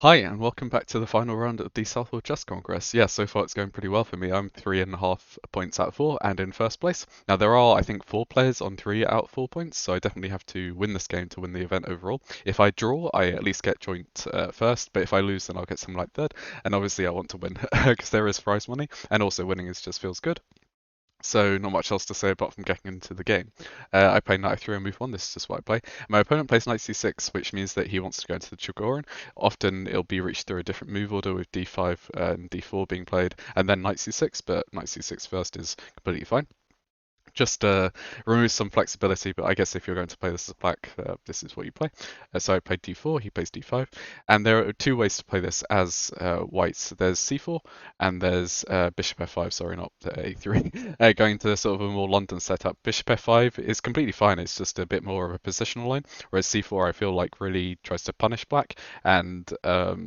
Hi, and welcome back to the final round of the Southwell Chess Congress. Yeah, so far it's going pretty well for me. I'm 3.5 points out of 4 and in first place. Now, there are, I think, 4 players on 3 out of 4 points, so I definitely have to win this game to win the event overall. If I draw, I at least get joint first, but if I lose, then I'll get something like third. And obviously, I want to win because there is prize money, and also winning just feels good. So not much else to say apart from getting into the game. I play knight f3 on move 1, this is just what I play. My opponent plays knight c6, which means that he wants to go into the Chigorin. Often it'll be reached through a different move order with d5 and d4 being played, and then knight c6, but knight c6 first is completely fine. Just removes some flexibility, but I guess if you're going to play this as black, this is what you play. So I played d4, he plays d5, and there are two ways to play this as whites. There's c4 and there's bishop f5. Sorry, not a3. Going to sort of a more London setup. Bishop f5 is completely fine. It's just a bit more of a positional line, whereas c4 I feel like really tries to punish black, and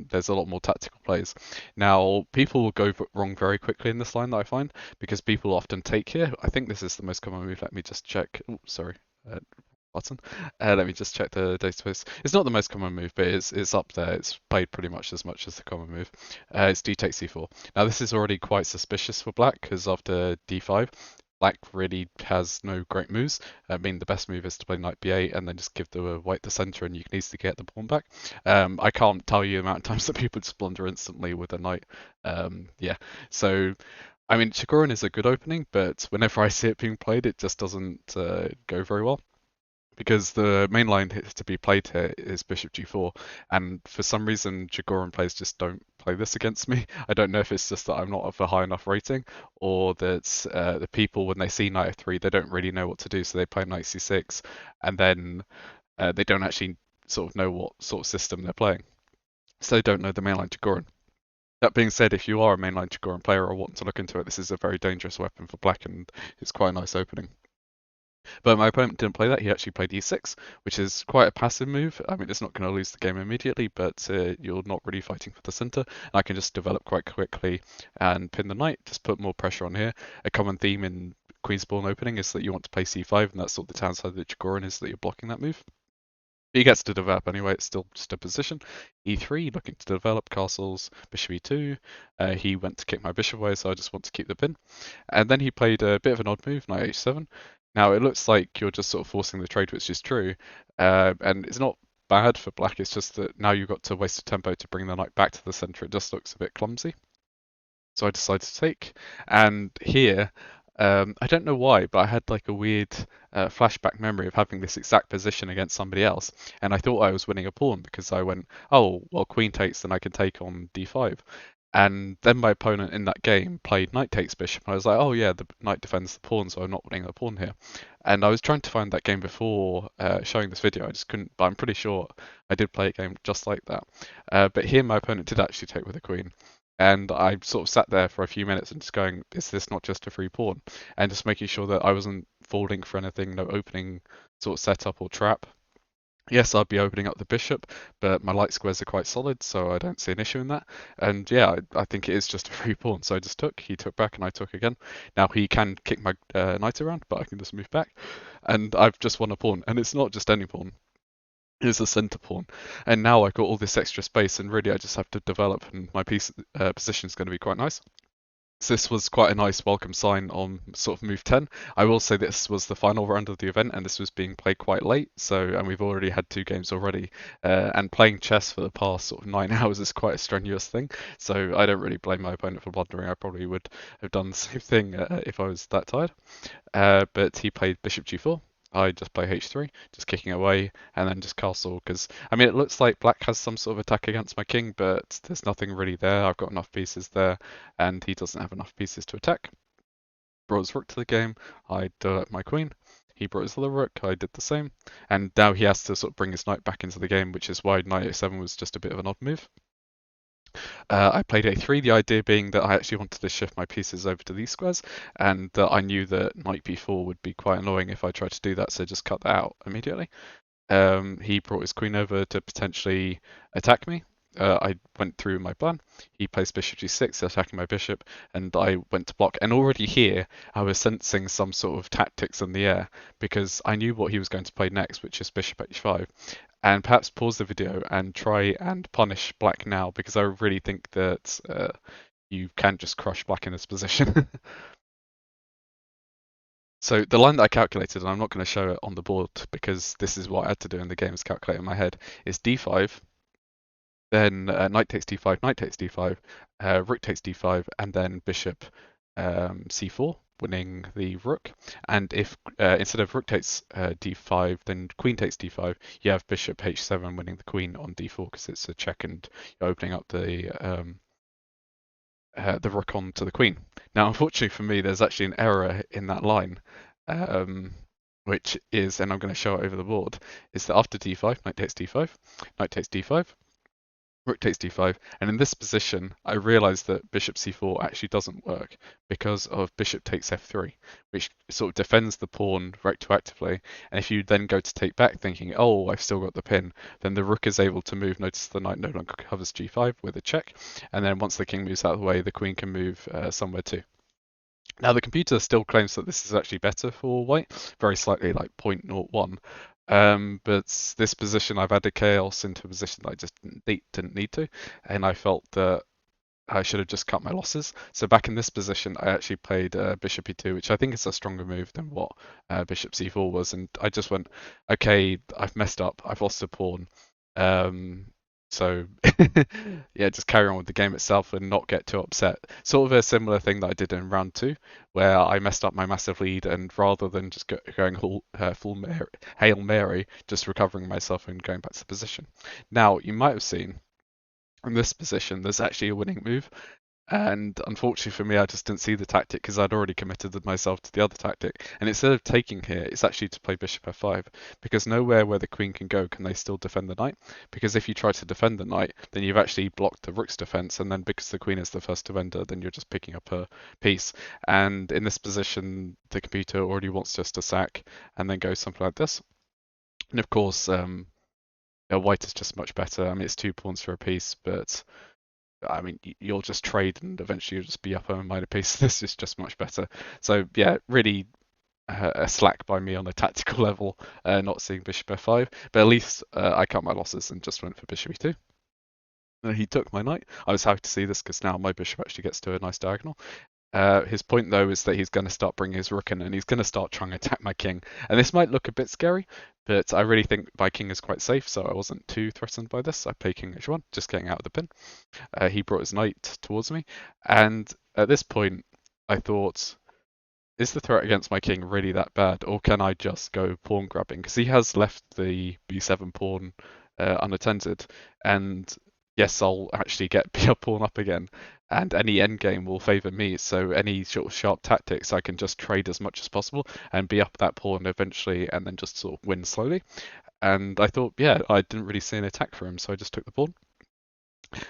there's a lot more tactical plays. Now people will go wrong very quickly in this line that I find because people often take here. I think this is the most common move. Let me just check. Oh, sorry. Button. Let me just check the database. It's not the most common move, but it's up there. It's played pretty much as the common move. It's d takes c4. Now this is already quite suspicious for black because after d5, black really has no great moves. I mean, the best move is to play knight b8 and then just give the white the center, and you can easily get the pawn back. I can't tell you the amount of times that people just blunder instantly with a knight. Yeah, so I mean, Chigorin is a good opening, but whenever I see it being played, it just doesn't go very well because the main line to be played here is bishop g4, and for some reason Jagoran players just don't play this against me. I don't know if it's just that I'm not of a high enough rating, or that the people, when they see knight f3, they don't really know what to do, so they play knight c6, and then they don't actually sort of know what sort of system they're playing, so they don't know the mainline Jagoran. That being said, if you are a mainline Jagoran player or want to look into it, this is a very dangerous weapon for black, and it's quite a nice opening. But my opponent didn't play that. He actually played e6, which is quite a passive move. I mean, it's not going to lose the game immediately, but you're not really fighting for the center. And I can just develop quite quickly and pin the knight, just put more pressure on here. A common theme in Queen's Pawn opening is that you want to play c5, and that's sort of the downside that Jagoran is that you're blocking that move. He gets to develop anyway, it's still just a position. e3, looking to develop castles, bishop e2. He went to kick my bishop away, so I just want to keep the pin. And then he played a bit of an odd move, knight h7. Now it looks like you're just sort of forcing the trade, which is true. And it's not bad for black, it's just that now you've got to waste a tempo to bring the knight back to the center. It just looks a bit clumsy. So I decided to take. And here, I don't know why, but I had like a weird flashback memory of having this exact position against somebody else, and I thought I was winning a pawn because I went, oh, well, queen takes, then I can take on d5. And then my opponent in that game played knight takes bishop, and I was like, oh yeah, the knight defends the pawn, so I'm not winning the pawn here. And I was trying to find that game before showing this video, I just couldn't, but I'm pretty sure I did play a game just like that. But here my opponent did actually take with the queen. And I sort of sat there for a few minutes and just going, is this not just a free pawn? And just making sure that I wasn't folding for anything, no opening sort of setup or trap. Yes, I'd be opening up the bishop, but my light squares are quite solid, so I don't see an issue in that. And yeah, I think it is just a free pawn, so I just took. He took back, and I took again. Now he can kick my knight around, but I can just move back. And I've just won a pawn, and it's not just any pawn. It's a center pawn, and now I've got all this extra space, and really I just have to develop, and my piece position is going to be quite nice. So this was quite a nice welcome sign on sort of move 10. I will say this was the final round of the event, and this was being played quite late. And we've already had 2 games already. And playing chess for the past sort of 9 hours is quite a strenuous thing. So I don't really blame my opponent for blundering. I probably would have done the same thing if I was that tired. But he played bishop g4. I just play h3, just kicking away, and then just castle, because, I mean, it looks like black has some sort of attack against my king, but there's nothing really there. I've got enough pieces there, and he doesn't have enough pieces to attack. Brought his rook to the game, I developed my queen. He brought his other rook, I did the same, and now he has to sort of bring his knight back into the game, which is why knight a7 was just a bit of an odd move. I played a3, the idea being that I actually wanted to shift my pieces over to these squares, and that I knew that knight b4 would be quite annoying if I tried to do that, so just cut that out immediately. He brought his queen over to potentially attack me, I went through my plan. He plays bishop g6, attacking my bishop, and I went to block. And already here, I was sensing some sort of tactics in the air because I knew what he was going to play next, which is bishop h5. And perhaps pause the video and try and punish black now because I really think that you can just crush black in this position. So the line that I calculated, and I'm not going to show it on the board because this is what I had to do in the game, is calculate in my head, is d5, then knight takes d5, knight takes d5, rook takes d5, and then bishop c4, winning the rook. And if instead of rook takes d5, then queen takes d5, you have bishop h7 winning the queen on d4 because it's a check and you're opening up the rook onto the queen. Now, unfortunately for me, there's actually an error in that line, which is, and I'm going to show it over the board, is that after d5, knight takes d5, knight takes d5, rook takes d5, and in this position, I realized that bishop c4 actually doesn't work because of bishop takes f3, which sort of defends the pawn retroactively. And if you then go to take back thinking, oh, I've still got the pin, then the rook is able to move. Notice the knight no longer covers g5 with a check. And then once the king moves out of the way, the queen can move somewhere too. Now, the computer still claims that this is actually better for white, very slightly, like 0.01. But this position, I've added chaos into a position that I just didn't need to, and I felt that I should have just cut my losses. So back in this position, I actually played bishop e2, which I think is a stronger move than what bishop c4 was, and I just went, okay, I've messed up, I've lost a pawn. So yeah, just carry on with the game itself and not get too upset. Sort of a similar thing that I did in round 2, where I messed up my massive lead, and rather than just going full Hail Mary, just recovering myself and going back to the position. Now, you might have seen in this position, there's actually a winning move. And unfortunately for me, I just didn't see the tactic because I'd already committed myself to the other tactic. And instead of taking here, it's actually to play bishop f5 because nowhere where the queen can go can they still defend the knight. Because if you try to defend the knight, then you've actually blocked the rook's defense. And then because the queen is the first defender, then you're just picking up her piece. And in this position, the computer already wants just to sack and then go something like this. And of course, white is just much better. I mean, it's 2 pawns for a piece, but I mean, you'll just trade and eventually you'll just be up a minor piece. This is just much better. So yeah, really a slack by me on a tactical level, not seeing bishop f5. But at least I cut my losses and just went for bishop e2. He took my knight. I was happy to see this because now my bishop actually gets to a nice diagonal. His point though is that he's going to start bringing his rook in and he's going to start trying to attack my king. And this might look a bit scary, but I really think my king is quite safe, so I wasn't too threatened by this. I played king h1, just getting out of the pin. He brought his knight towards me, and at this point, I thought, is the threat against my king really that bad, or can I just go pawn grabbing? Because he has left the b7 pawn unattended, and yes, I'll actually get a pawn up again, and any endgame will favour me. So any sort of sharp tactics, I can just trade as much as possible and be up that pawn eventually, and then just sort of win slowly. And I thought, yeah, I didn't really see an attack for him, so I just took the pawn.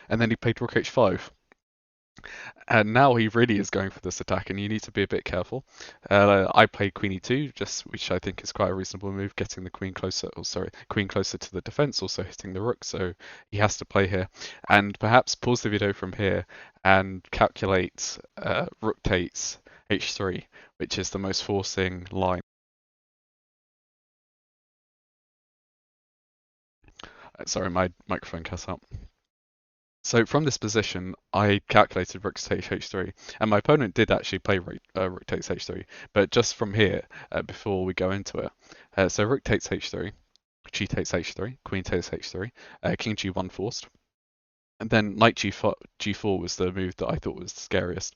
And then he played rook h5. And now he really is going for this attack, and you need to be a bit careful. I played queen e2, just which I think is quite a reasonable move, getting the queen closer, queen closer to the defense, also hitting the rook. So he has to play here, and perhaps pause the video from here and calculate rook takes h3, which is the most forcing line. Sorry, my microphone cut out. So from this position, I calculated rook takes h3, and my opponent did actually play rook takes h3, but just from here, before we go into it, so rook takes h3, g takes h3, queen takes h3, king g1 forced, and then knight g4 was the move that I thought was the scariest.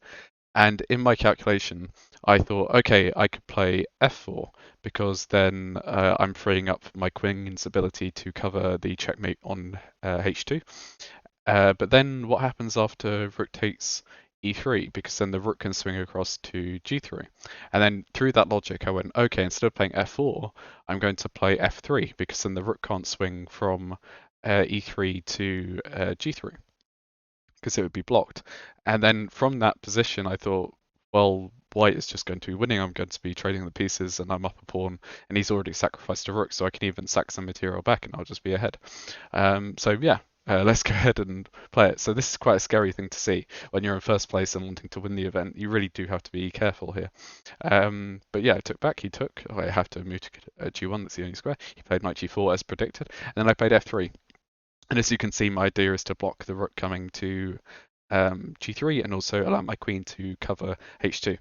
And in my calculation, I thought, okay, I could play f4 because then I'm freeing up my queen's ability to cover the checkmate on h2. But then what happens after rook takes e3? Because then the rook can swing across to g3. And then through that logic, I went, okay, instead of playing f4, I'm going to play f3 because then the rook can't swing from e3 to g3 because it would be blocked. And then from that position, I thought, well, white is just going to be winning. I'm going to be trading the pieces and I'm up a pawn and he's already sacrificed a rook, so I can even sack some material back and I'll just be ahead. So yeah, Let's go ahead and play it. So this is quite a scary thing to see when you're in first place and wanting to win the event. You really do have to be careful here. But yeah, I took back. He took. Oh, I have to move to G1. That's the only square. He played knight G4 as predicted, and then I played F3. And as you can see, my idea is to block the rook coming to G3 and also allow my queen to cover H2.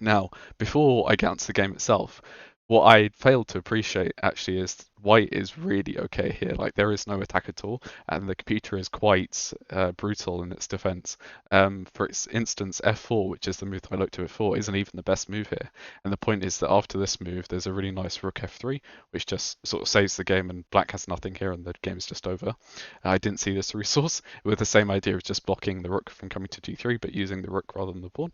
Now, before I get onto the game itself, what I failed to appreciate actually is white is really okay here. Like there is no attack at all, and the computer is quite brutal in its defense. For instance, F4, which is the move that I looked to before, isn't even the best move here. And the point is that after this move, there's a really nice rook F3, which just sort of saves the game, and black has nothing here, and the game is just over. I didn't see this resource with the same idea of just blocking the rook from coming to G3, but using the rook rather than the pawn.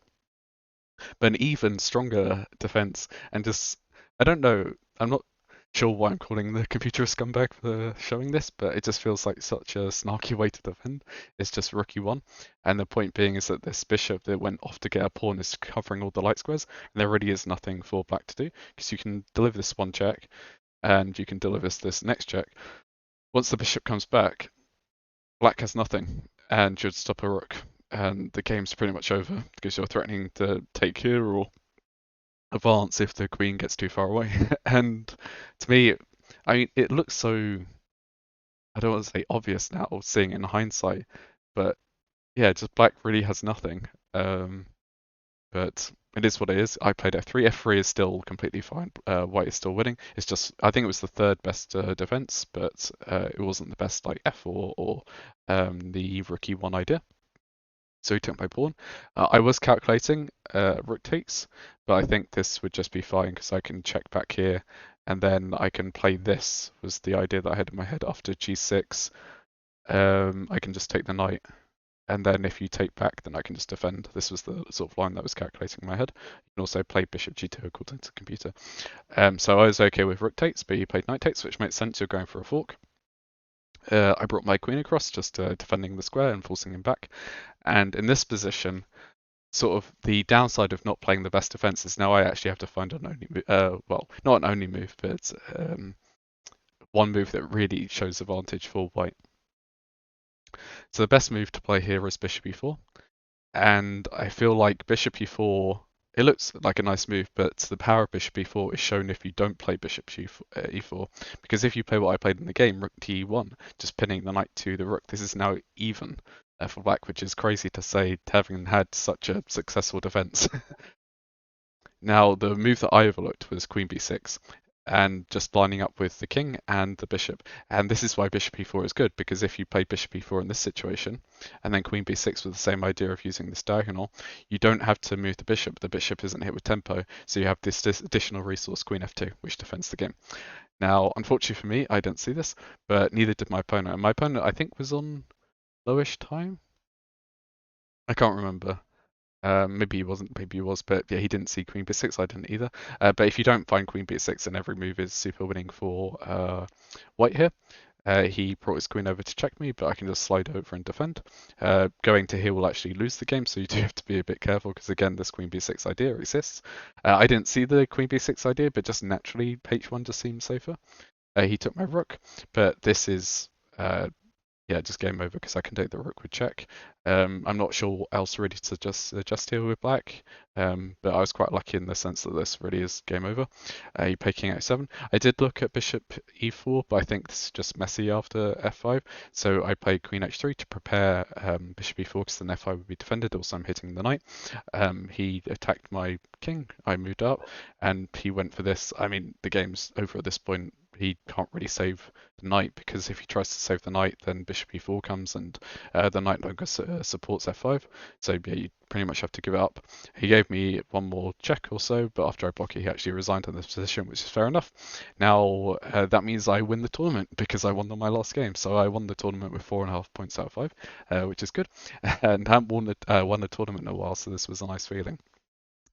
But an even stronger defense, and just I don't know, I'm not sure why I'm calling the computer a scumbag for showing this, but it just feels like such a snarky way to defend. It's just rook e1, and the point being is that this bishop that went off to get a pawn is covering all the light squares, and there really is nothing for black to do because you can deliver this one check, and you can deliver this next check. Once the bishop comes back, black has nothing and should stop a rook, and the game's pretty much over because you're threatening to take here or advance if the queen gets too far away. And to me, I mean, it looks so, I don't want to say obvious now, seeing in hindsight, but yeah, just black really has nothing. But it is what it is. I played F3. F3 is still completely fine. White is still winning. It's just, I think it was the third best defense, but it wasn't the best like F4 or the rook e1 idea. So he took my pawn. I was calculating rook takes, but I think this would just be fine because I can check back here, and then I can play this, was the idea that I had in my head after g6. I can just take the knight, and then if you take back, then I can just defend. This was the sort of line that was calculating in my head. You can also play bishop g2 according to the computer. So I was okay with rook takes, but he played knight takes, which makes sense. You're going for a fork. I brought my queen across, just defending the square and forcing him back. And in this position, sort of the downside of not playing the best defense is now I actually have to find an only move. Well, not an only move, but one move that really shows advantage for white. So the best move to play here is bishop e4. And I feel like bishop e4, it looks like a nice move, but the power of bishop e4 is shown if you don't play bishop e4. Because if you play what I played in the game, rook to e1, just pinning the knight to the rook, this is now even for black, which is crazy to say, having had such a successful defense. Now, the move that I overlooked was queen b6, and just lining up with the king and the bishop. And this is why bishop e4 is good, because if you play bishop e4 in this situation, and then queen b6 with the same idea of using this diagonal, you don't have to move the bishop. The bishop isn't hit with tempo, so you have this additional resource, queen f2, which defends the game. Now, unfortunately for me, I didn't see this, but neither did my opponent. And my opponent, I think, was on lowish time? I can't remember. Maybe he wasn't, maybe he was, but yeah, he didn't see queen b6. I didn't either. But if you don't find queen b6, then every move is super winning for white here. He brought his queen over to check me, but I can just slide over and defend. Going to here will actually lose the game, so you do have to be a bit careful because again, this queen b6 idea exists. I didn't see the queen b6 idea, but just naturally h1 just seems safer. He took my rook, but this is yeah, just game over because I can take the rook with check. I'm not sure what else really to just adjust here with black, but I was quite lucky in the sense that this really is game over. You play king h7. I did look at bishop e4, but I think this is just messy after f5, so I played queen h3 to prepare bishop e4 because then f5 would be defended. Also, I'm hitting the knight. He attacked my king. I moved up, and he went for this. I mean, the game's over at this point. He can't really save the knight because if he tries to save the knight, then bishop e4 comes and the knight no longer supports f5. So yeah, you pretty much have to give it up. He gave me one more check or so, but after I block it, he actually resigned in this position, which is fair enough. Now that means I win the tournament because I won my last game. So I won the tournament with 4.5 points out of 5, which is good, and haven't won the tournament in a while, so this was a nice feeling.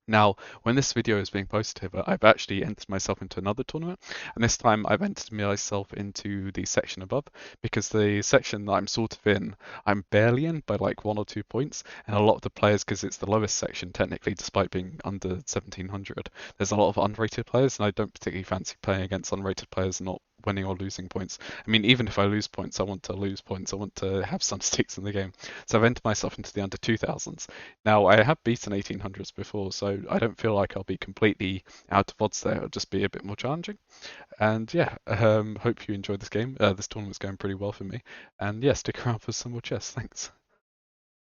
Now, when this video is being posted, I've actually entered myself into another tournament, and this time I've entered myself into the section above, because the section that I'm sort of in, I'm barely in by like 1 or 2 points, and a lot of the players, because it's the lowest section technically, despite being under 1700, there's a lot of unrated players, and I don't particularly fancy playing against unrated players not winning or losing points. I mean, even if I lose points, I want to lose points. I want to have some stakes in the game. So I've entered myself into the under 2000s. Now, I have beaten 1800s before, so I don't feel like I'll be completely out of odds there. It'll just be a bit more challenging. And yeah, hope you enjoyed this game. This tournament's going pretty well for me. And yeah, stick around for some more chess. Thanks.